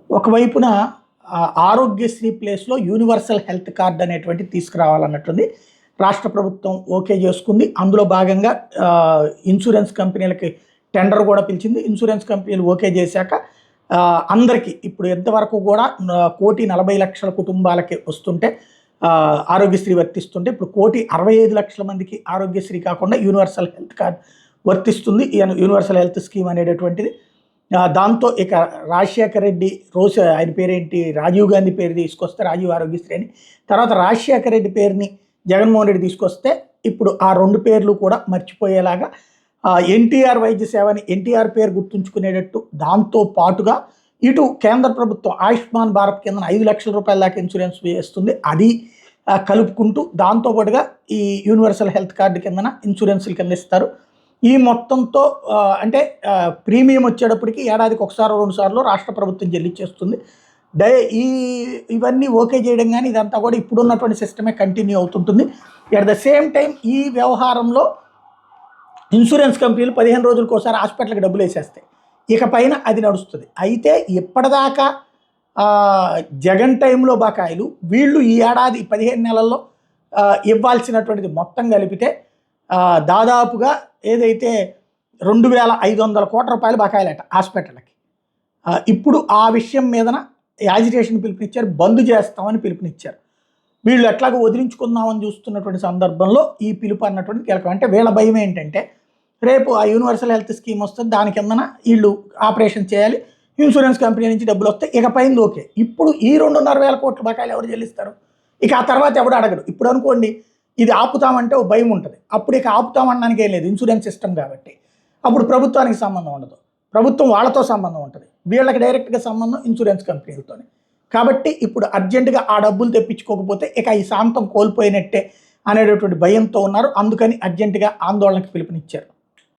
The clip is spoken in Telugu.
ఒకవైపున ఆరోగ్యశ్రీ ప్లేస్లో యూనివర్సల్ హెల్త్ కార్డ్ అనేటువంటిది తీసుకురావాలన్నట్టుంది. రాష్ట్ర ప్రభుత్వం ఓకే చేసుకుంది. అందులో భాగంగా ఇన్సూరెన్స్ కంపెనీలకి టెండర్ కూడా పిలిచింది. ఇన్సూరెన్స్ కంపెనీలు ఓకే చేశాక అందరికీ ఇప్పుడు ఎంతవరకు కూడా 1,40,00,000 కుటుంబాలకి వస్తుంటే ఆరోగ్యశ్రీ వర్తిస్తుంటే ఇప్పుడు 1,65,00,000 మందికి ఆరోగ్యశ్రీ కాకుండా యూనివర్సల్ హెల్త్ కార్డ్ వర్తిస్తుంది. యూనివర్సల్ హెల్త్ స్కీమ్ అనేటటువంటిది. దాంతో ఇక రాజశేఖర రెడ్డి ఆయన పేరేంటి, రాజీవ్ గాంధీ పేరు తీసుకొస్తే రాజీవ్ ఆరోగ్యశ్రీ అని, తర్వాత రాజశేఖర రెడ్డి పేరుని జగన్మోహన్ రెడ్డి తీసుకొస్తే ఇప్పుడు ఆ 2 పేర్లు కూడా మర్చిపోయేలాగా ఎన్టీఆర్ వైద్య సేవని ఎన్టీఆర్ పేరు గుర్తుంచుకునేటట్టు, దాంతో పాటుగా ఇటు కేంద్ర ప్రభుత్వం ఆయుష్మాన్ భారత్ కింద 5 లక్షల రూపాయల దాకా ఇన్సూరెన్స్ వేస్తుంది. అది కలుపుకుంటూ దాంతోపాటుగా ఈ యూనివర్సల్ హెల్త్ కార్డు కిందన ఇన్సూరెన్స్ల కింద ఇస్తారు. ఈ మొత్తంతో అంటే ప్రీమియం వచ్చేటప్పటికి ఏడాదికి 1-2 సార్లు రాష్ట్ర ప్రభుత్వం చెల్లించేస్తుంది. ఇవన్నీ ఓకే చేయడం కానీ ఇదంతా కూడా ఇప్పుడున్నటువంటి సిస్టమే కంటిన్యూ అవుతుంటుంది. అట్ ద సేమ్ టైం ఈ వ్యవహారంలో ఇన్సూరెన్స్ కంపెనీలు 15 రోజులకు ఒకసారి హాస్పిటల్కి డబ్బులు వేసేస్తాయి. ఇక పైన అది నడుస్తుంది. అయితే ఇప్పటిదాకా జగన్ టైంలో బకాయిలు వీళ్ళు ఈ ఏడాది 15 నెలల్లో ఇవ్వాల్సినటువంటిది మొత్తం కలిపితే దాదాపుగా ఏదైతే 2,500 కోట్ల రూపాయలు బకాయిలట హాస్పిటల్కి. ఇప్పుడు ఆ విషయం మీదన యాజిటేషన్ పిలుపునిచ్చారు, బంద్ చేస్తామని పిలుపునిచ్చారు. వీళ్ళు ఎట్లాగో వదిలించుకుందామని చూస్తున్నటువంటి సందర్భంలో ఈ పిలుపు అన్నటువంటి కీలకం. అంటే వీళ్ళ భయం ఏంటంటే రేపు ఆ యూనివర్సల్ హెల్త్ స్కీమ్ వస్తుంది, దాని కిందన వీళ్ళు ఆపరేషన్ చేయాలి, ఇన్సూరెన్స్ కంపెనీ నుంచి డబ్బులు వస్తాయి, ఇక పైన ఓకే. ఇప్పుడు ఈ 2,500 కోట్ల బకాయిలు ఎవరు చెల్లిస్తారు? ఇక ఆ తర్వాత ఎవడు అడగడు. ఇప్పుడు అనుకోండి ఇది ఆపుతామంటే ఓ భయం ఉంటుంది. అప్పుడు ఇక ఆపుతామనడానికి ఏం లేదు, ఇన్సూరెన్స్ సిస్టమ్ కాబట్టి. అప్పుడు ప్రభుత్వానికి సంబంధం ఉండదు, ప్రభుత్వం వాళ్ళతో సంబంధం ఉంటుంది, వీళ్ళకి డైరెక్ట్గా సంబంధం ఇన్సూరెన్స్ కంపెనీలతోనే. కాబట్టి ఇప్పుడు అర్జెంటుగా ఆ డబ్బులు తెప్పించుకోకపోతే ఇక ఈ శాంతం కోల్పోయినట్టే అనేటటువంటి భయంతో ఉన్నారు. అందుకని అర్జెంటుగా ఆందోళనకు పిలుపునిచ్చారు.